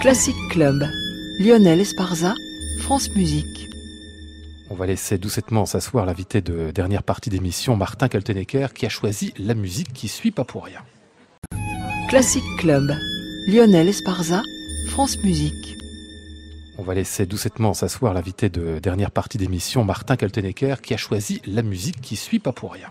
Classic Club, Lionel Esparza, France Musique. On va laisser doucettement s'asseoir l'invité de dernière partie d'émission, Martin Kaltenecker, qui a choisi la musique qui suit pas pour rien. Classic Club, Lionel Esparza, France Musique. On va laisser doucettement s'asseoir l'invité de dernière partie d'émission, Martin Kaltenecker, qui a choisi la musique qui suit pas pour rien.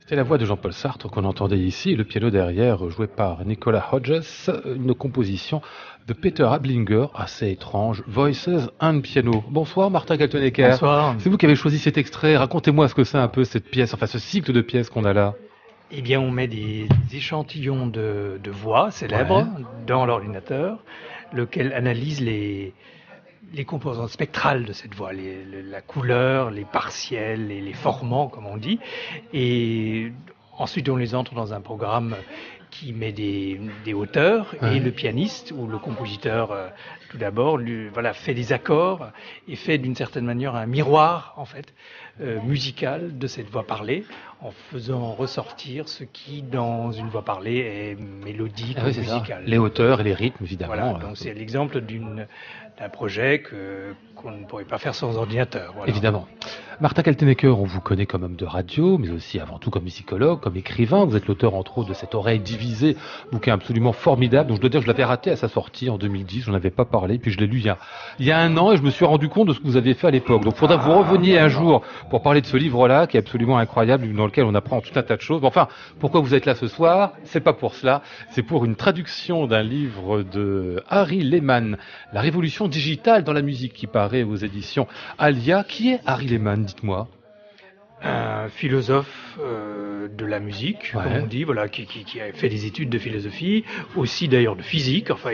C'était la voix de Jean-Paul Sartre qu'on entendait ici, et le piano derrière, joué par Nicolas Hodges, une composition de Peter Ablinger, assez étrange, Voices and Piano. Bonsoir Martin Kaltenecker. Bonsoir. C'est vous qui avez choisi cet extrait, racontez-moi ce que c'est un peu cette pièce, enfin ce cycle de pièces qu'on a là. Eh bien, on met des échantillons de voix célèbres dans l'ordinateur, lequel analyse les composantes spectrales de cette voix, la couleur, les partiels, les formants, comme on dit. Et ensuite, on les entre dans un programme qui met des hauteurs, et le pianiste ou le compositeur, tout d'abord, fait des accords et fait d'une certaine manière un miroir, en fait, musical de cette voix parlée, en faisant ressortir ce qui, dans une voix parlée, est mélodique ou musical. Les hauteurs et les rythmes, évidemment. Voilà, donc c'est l'exemple d'un projet qu'on ne pourrait pas faire sans ordinateur. Voilà. Évidemment. Martin Kaltenecker, on vous connaît comme homme de radio, mais aussi avant tout comme musicologue, comme écrivain. Vous êtes l'auteur, entre autres, de cette Oreille divisée, bouquin absolument formidable, dont je dois dire que je l'avais raté à sa sortie en 2010, je n'en avais pas parlé, puis je l'ai lu il y a un an, et je me suis rendu compte de ce que vous aviez fait à l'époque. Donc il faudra que vous reveniez un jour pour parler de ce livre-là, qui est absolument incroyable, dans lequel on apprend tout un tas de choses. Mais enfin, pourquoi vous êtes là ce soir? C'est pas pour cela, c'est pour une traduction d'un livre de Harry Lehman, La révolution digitale dans la musique, qui paraît aux éditions Alia. Qui est Harry Lehman, dites-moi? Un philosophe de la musique, comme on dit, voilà, qui a fait des études de philosophie, aussi d'ailleurs de physique. Enfin,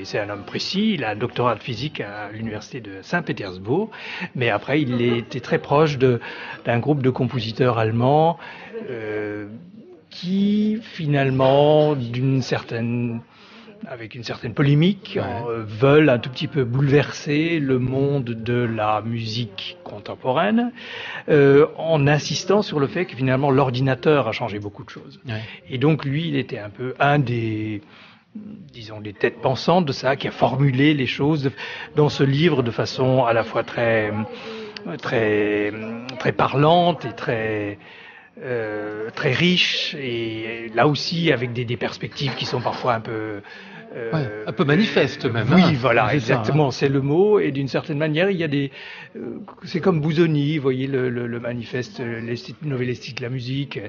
c'est un homme précis. Il a un doctorat de physique à l'université de Saint-Pétersbourg, mais après, il était très proche d'un groupe de compositeurs allemands qui, finalement, avec une certaine polémique, veulent un tout petit peu bouleverser le monde de la musique contemporaine, en insistant sur le fait que finalement l'ordinateur a changé beaucoup de choses. Et donc lui, il était un peu un des têtes pensantes de ça, qui a formulé les choses dans ce livre de façon à la fois très parlante et très riche, et là aussi avec des perspectives qui sont parfois un peu manifeste même. Oui, voilà, exactement, c'est le mot. Et d'une certaine manière, il y a c'est comme Busoni, vous voyez le manifeste novellistique de la musique,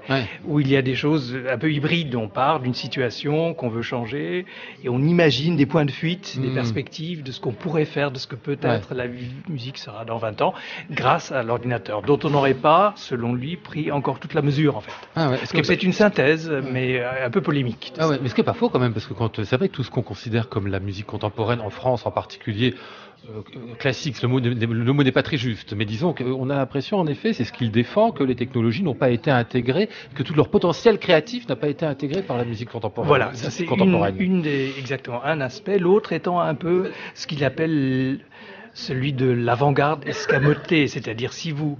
où il y a des choses un peu hybrides. On part d'une situation qu'on veut changer et on imagine des points de fuite, des perspectives de ce qu'on pourrait faire, de ce que peut-être la musique sera dans 20 ans, grâce à l'ordinateur, dont on n'aurait pas, selon lui, pris encore toute la mesure, en fait. Donc c'est une synthèse, mais un peu polémique. Mais ce qui n'est pas faux quand même, parce que c'est vrai que tout ce qu'on considère comme la musique contemporaine en France en particulier, classique, le mot n'est pas très juste, mais disons qu'on a l'impression, en effet, c'est ce qu'il défend, que les technologies n'ont pas été intégrées, que tout leur potentiel créatif n'a pas été intégré par la musique contemporaine. Voilà, ça c'est exactement un aspect. L'autre étant un peu ce qu'il appelle celui de l'avant-garde escamotée, c'est-à-dire si vous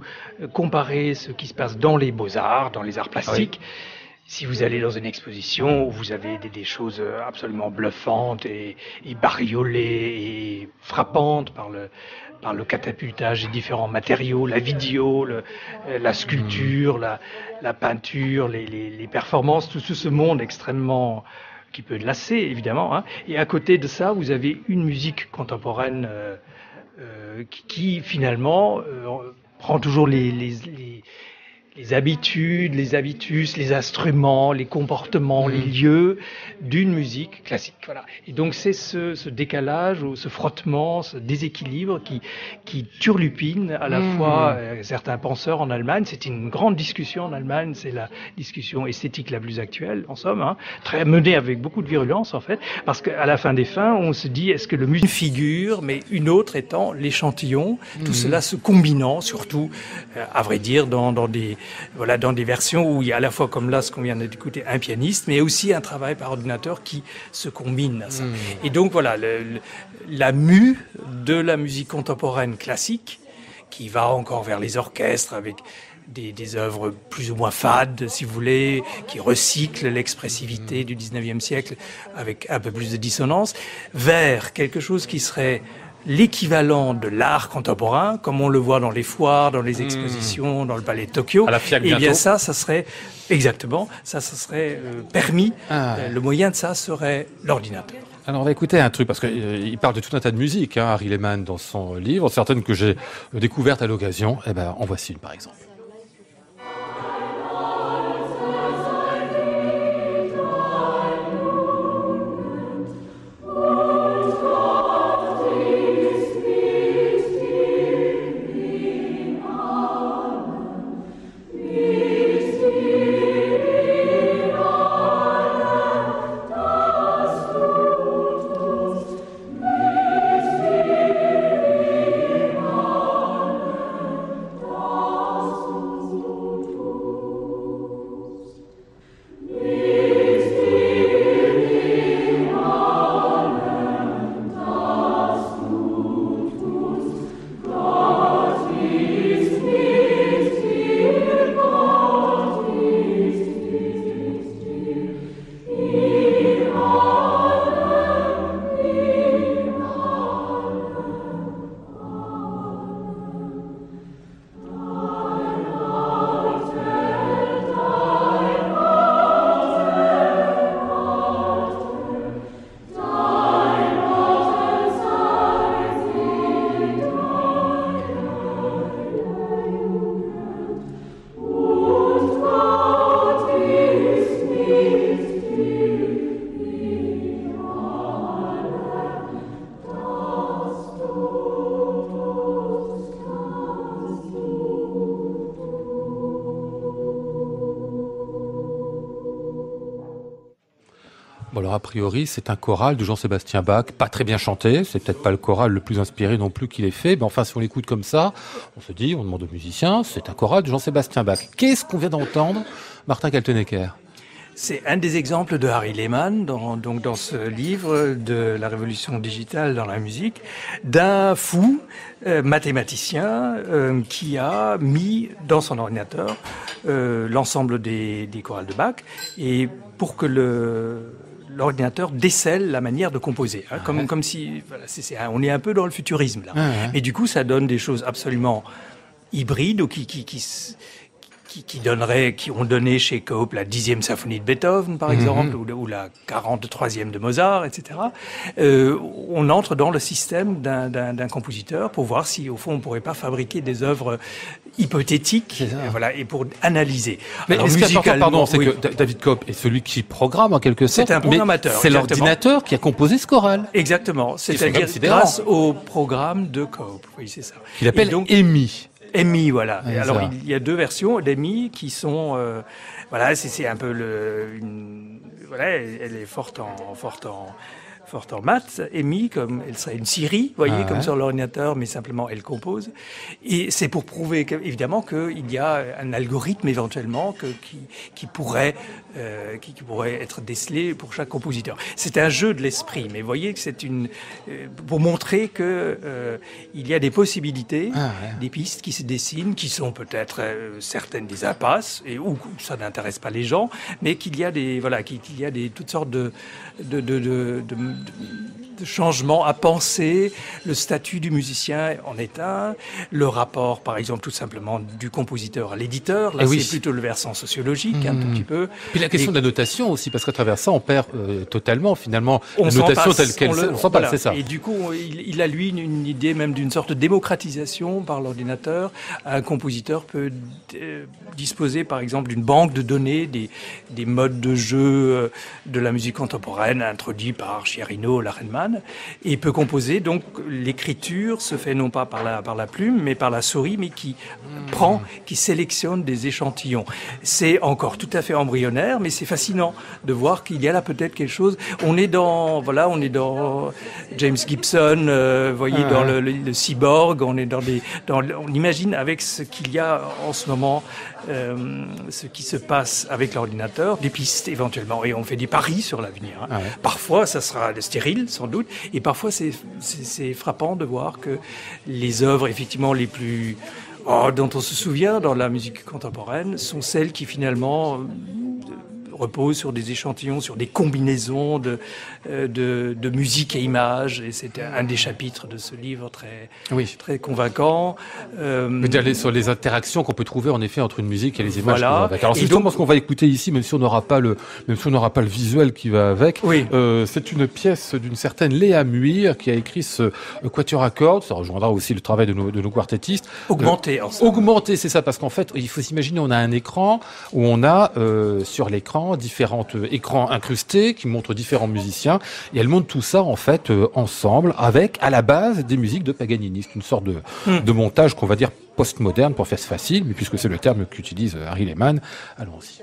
comparez ce qui se passe dans les beaux-arts, dans les arts plastiques, si vous allez dans une exposition où vous avez des choses absolument bluffantes et bariolées et frappantes par le catapultage des différents matériaux, la vidéo, la sculpture, la peinture, les performances, tout ce monde extrêmement qui peut lasser évidemment, hein. Et à côté de ça, vous avez une musique contemporaine qui finalement prend toujours les habitudes, les habitus, les instruments, les comportements, les lieux d'une musique classique. Voilà. Et donc c'est ce décalage, ou ce frottement, ce déséquilibre qui turlupine à la fois certains penseurs en Allemagne. C'est une grande discussion en Allemagne, c'est la discussion esthétique la plus actuelle, en somme, hein, très menée avec beaucoup de virulence en fait, parce qu'à la fin des fins, on se dit est-ce que le musique figure, mais une autre étant l'échantillon, tout cela se combinant, surtout, à vrai dire, dans des versions où il y a à la fois, comme là, ce qu'on vient d'écouter, un pianiste, mais aussi un travail par ordinateur qui se combine à ça. Et donc voilà, la mue de la musique contemporaine classique, qui va encore vers les orchestres avec des œuvres plus ou moins fades, si vous voulez, qui recyclent l'expressivité du 19e siècle avec un peu plus de dissonance, vers quelque chose qui serait l'équivalent de l'art contemporain, comme on le voit dans les foires, dans les expositions, dans le palais de Tokyo. À la FIAC et bien bientôt. ça serait exactement, ça serait permis. Le moyen de ça serait l'ordinateur. Alors on va écouter un truc, parce qu'il parle de tout un tas de musique, hein, Harry Lehmann, dans son livre, certaines que j'ai découvertes à l'occasion. Eh ben, en voici une par exemple. Bon alors a priori c'est un choral de Jean-Sébastien Bach, pas très bien chanté, c'est peut-être pas le choral le plus inspiré non plus qu'il ait fait, mais enfin si on l'écoute comme ça, on se dit, on demande aux musiciens, c'est un choral de Jean-Sébastien Bach. Qu'est-ce qu'on vient d'entendre, Martin Kaltenecker? C'est un des exemples de Harry Lehmann, dans ce livre de la révolution digitale dans la musique, d'un fou mathématicien qui a mis dans son ordinateur l'ensemble des chorales de Bach, et pour que l'ordinateur décèle la manière de composer, hein, comme si voilà, on est un peu dans le futurisme là. Et du coup, ça donne des choses absolument hybrides ou qui ont donné chez Cope la 10e symphonie de Beethoven, par exemple, ou la 43e de Mozart, etc. On entre dans le système d'un compositeur pour voir si, au fond, on pourrait pas fabriquer des œuvres hypothétiques, voilà, et pour analyser. Mais alors, ce qui est important, pardon, c'est oui. que David Cope est celui qui programme en quelque sorte. C'est un programmateur. C'est l'ordinateur qui a composé ce choral. Exactement. C'est-à-dire grâce au programme de Cope. Oui, c'est ça. Qu'il appelle EMI. EMI, voilà. Ouais, alors, ça. il y a deux versions d'EMI qui sont, voilà, c'est un peu voilà, elle est forte format est mis comme elle serait une Siri, voyez, comme sur l'ordinateur, mais simplement elle compose. Et c'est pour prouver évidemment qu'il y a un algorithme éventuellement qui pourrait être décelé pour chaque compositeur. C'est un jeu de l'esprit, mais voyez que c'est pour montrer que il y a des possibilités, des pistes qui se dessinent, qui sont peut-être certaines des impasses et où ça n'intéresse pas les gens, mais qu'il y a toutes sortes de changements à penser. Le statut du musicien en est un, le rapport, par exemple, tout simplement du compositeur à l'éditeur. Là, c'est plutôt le versant sociologique, un tout petit peu. Puis la question de la notation aussi, parce qu'à travers ça, on perd totalement, finalement, la notation telle qu'elle. On s'en passe, c'est ça. Et du coup, il a, lui, une idée même d'une sorte de démocratisation par l'ordinateur. Un compositeur peut disposer, par exemple, d'une banque de données, des modes de jeu de la musique contemporaine introduits par Sciarrino, Larenman, et peut composer. Donc l'écriture se fait non pas par la plume, mais par la souris, mais qui sélectionne des échantillons. C'est encore tout à fait embryonnaire, mais c'est fascinant de voir qu'il y a là peut-être quelque chose. On est dans James Gibson, voyez, dans le cyborg. On est on imagine avec ce qu'il y a en ce moment, ce qui se passe avec l'ordinateur, des pistes éventuellement, et on fait des paris sur l'avenir. Parfois, ça sera stérile, sans doute, et parfois c'est frappant de voir que les œuvres effectivement les plus dont on se souvient dans la musique contemporaine sont celles qui finalement reposent sur des échantillons, sur des combinaisons de musique et images, et c'est un des chapitres de ce livre très convaincant. Sur les interactions qu'on peut trouver en effet entre une musique et les images qui vont avec. Alors c'est justement ce qu'on va écouter ici, même si on n'aura pas le visuel qui va avec. C'est une pièce d'une certaine Léa Muir qui a écrit ce quatuor à cordes. Ça rejoindra aussi le travail de nos quartettistes. Augmenté, c'est ça, parce qu'en fait, il faut s'imaginer, on a un écran où on a sur l'écran différents écrans incrustés qui montrent différents musiciens, et elle monte tout ça en fait ensemble avec à la base des musiques de Paganini. C'est une sorte de montage qu'on va dire postmoderne pour faire facile, mais puisque c'est le terme qu'utilise Harry Lehman, allons-y.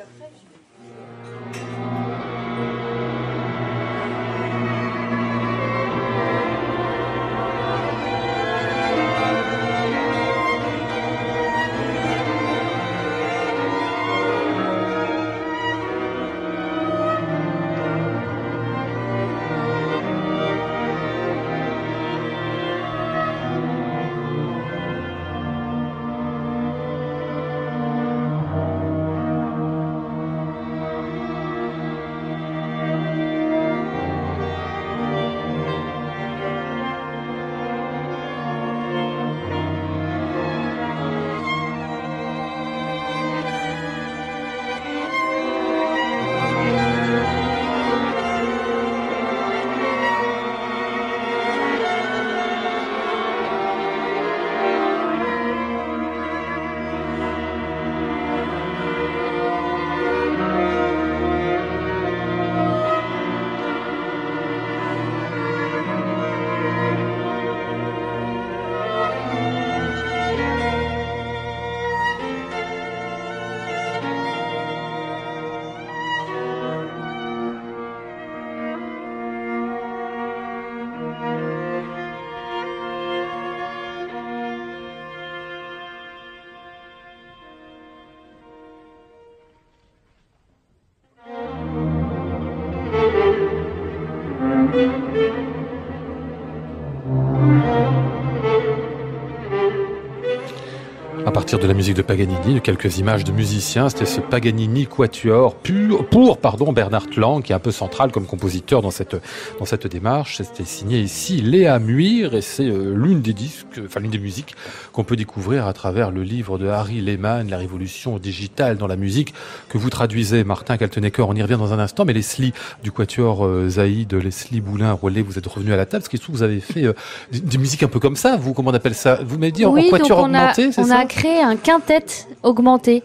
À partir de la musique de Paganini, de quelques images de musiciens, c'était ce Paganini Quatuor pour Bernard Lang, qui est un peu central comme compositeur dans cette démarche. C'était signé ici Léa Muir, et c'est l'une des musiques qu'on peut découvrir à travers le livre de Harry Lehman, La révolution digitale dans la musique, que vous traduisez, Martin Kaltenecker. On y revient dans un instant, mais Leslie du Quatuor Zaïd, Leslie Boulin-Rollet, vous êtes revenu à la table, parce qu'il se trouve que vous avez fait des musiques un peu comme ça, vous, comment on appelle ça? Vous m'avez dit en Quatuor augmenté, c'est ça? On a créé un quintet augmenté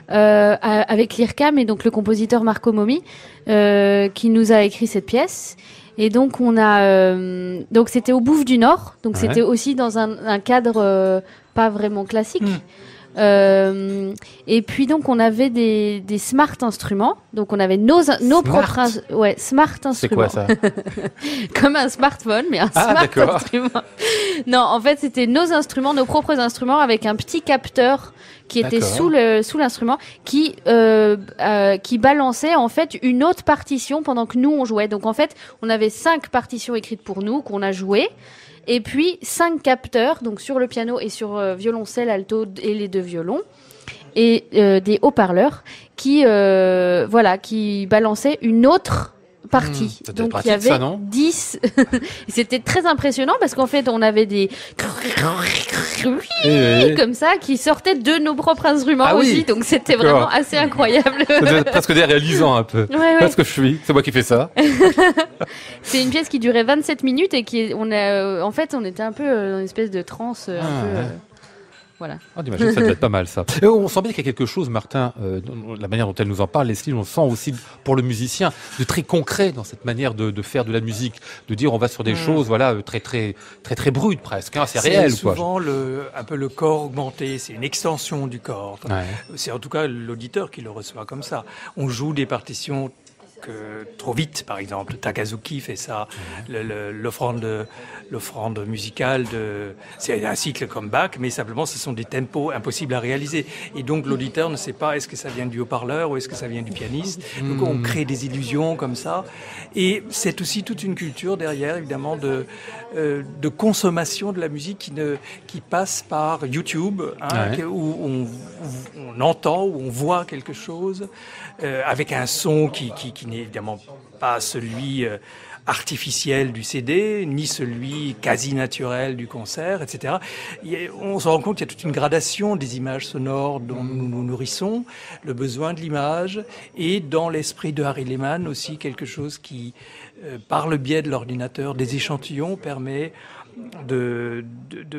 avec l'IRCAM et donc le compositeur Marco Momi qui nous a écrit cette pièce. Et donc on a donc c'était au Bouffe du Nord, donc c'était aussi dans un cadre pas vraiment classique. Et puis donc on avait des smart instruments. Donc on avait nos propres smart instruments. C'est quoi ça? Comme un smartphone, mais un smart instrument. Non, en fait c'était nos instruments, nos propres instruments avec un petit capteur qui était sous l'instrument, qui balançait en fait une autre partition pendant que nous on jouait. Donc en fait on avait 5 partitions écrites pour nous qu'on a jouées. Et puis 5 capteurs, donc sur le piano et sur violoncelle, alto et les 2 violons, et des haut-parleurs qui balançaient une autre partie. Donc pratique, il y avait ça, 10. C'était très impressionnant parce qu'en fait on avait des comme ça qui sortaient de nos propres instruments aussi. Donc c'était vraiment assez incroyable. C'est presque déréalisant un peu. Parce que c'est moi qui fais ça. C'est une pièce qui durait 27 minutes et en fait on était un peu dans une espèce de transe Voilà. J'imagine que ça doit être pas mal ça. Et on sent bien qu'il y a quelque chose, Martin, la manière dont elle nous en parle, Leslie, on sent aussi pour le musicien de très concret dans cette manière de faire de la musique, de dire on va sur des choses très brutes presque, c'est réel. C'est souvent un peu le corps augmenté, c'est une extension du corps. C'est en tout cas l'auditeur qui le reçoit comme ça. On joue des partitions trop vite, par exemple. Takazuki fait ça. L'offrande musicale c'est un cycle comme Bach, mais simplement ce sont des tempos impossibles à réaliser. Et donc l'auditeur ne sait pas est-ce que ça vient du haut-parleur ou est-ce que ça vient du pianiste. Donc on crée des illusions comme ça. Et c'est aussi toute une culture derrière, évidemment, de consommation de la musique qui passe par YouTube, où on entend, où on voit quelque chose, avec un son qui n'est évidemment pas celui artificiel du CD, ni celui quasi naturel du concert, etc. On se rend compte qu'il y a toute une gradation des images sonores dont nous nous nourrissons, le besoin de l'image, et dans l'esprit de Harry Lehmann aussi quelque chose qui, par le biais de l'ordinateur, des échantillons, permet de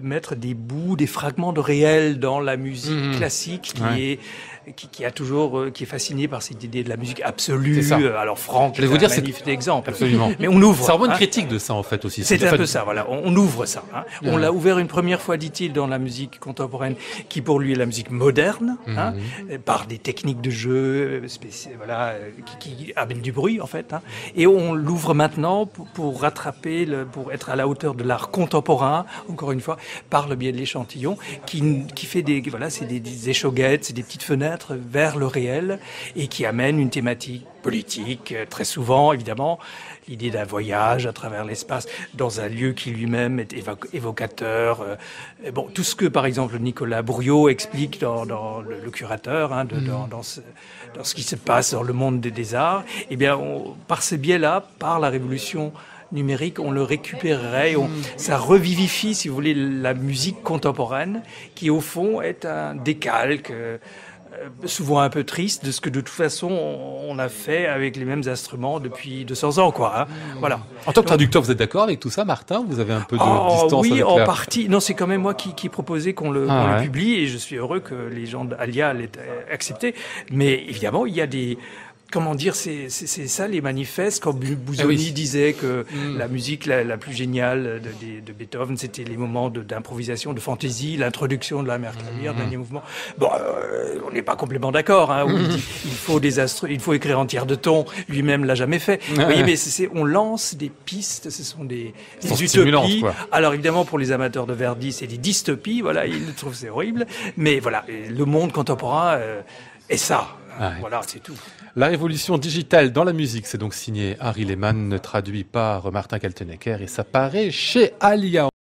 mettre des bouts, des fragments de réel dans la musique classique qui est fasciné par cette idée de la musique absolue. Alors Franck est un magnifique exemple. Absolument. Mais on ouvre. Ça revoit une critique de ça en fait aussi. C'est un peu ça, voilà. On ouvre ça. On l'a ouvert une première fois, dit-il, dans la musique contemporaine, qui pour lui est la musique moderne, par des techniques de jeu qui amènent du bruit en fait. Et on l'ouvre maintenant pour rattraper, pour être à la hauteur de l'art contemporain, encore une fois, par le biais de l'échantillon, qui fait c'est des échauguettes, c'est des petites fenêtres vers le réel et qui amène une thématique politique, très souvent évidemment, l'idée d'un voyage à travers l'espace dans un lieu qui lui-même est évocateur. Tout ce que par exemple Nicolas Bourriaud explique dans le curateur, dans ce qui se passe dans le monde des arts, par ce biais-là, par la révolution numérique, on le récupérerait, ça revivifie, si vous voulez, la musique contemporaine, qui au fond est un décalque, souvent un peu triste, de ce que de toute façon on a fait avec les mêmes instruments depuis 200 ans, Voilà. En tant que traducteur, vous êtes d'accord avec tout ça, Martin? Vous avez un peu de distance avec en partie. Non, c'est quand même moi qui proposais qu'on le publie, et je suis heureux que les gens d'Alia l'aient accepté. Mais évidemment, il y a des... Comment dire, c'est ça les manifestes, quand Busoni disait que la musique la plus géniale de Beethoven, c'était les moments d'improvisation, de fantaisie, l'introduction de la mère clavière, dernier mouvement. On n'est pas complètement d'accord. Il faut écrire en tiers de ton. Lui-même l'a jamais fait. Vous voyez, mais on lance des pistes, ce sont des utopies. Alors évidemment, pour les amateurs de Verdi, c'est des dystopies. Voilà, ils trouvent c'est horrible. Mais voilà, le monde contemporain est ça. Voilà, c'est tout. La révolution digitale dans la musique, c'est donc signé Harry Lehmann, traduit par Martin Kaltenecker, et ça paraît chez Alia.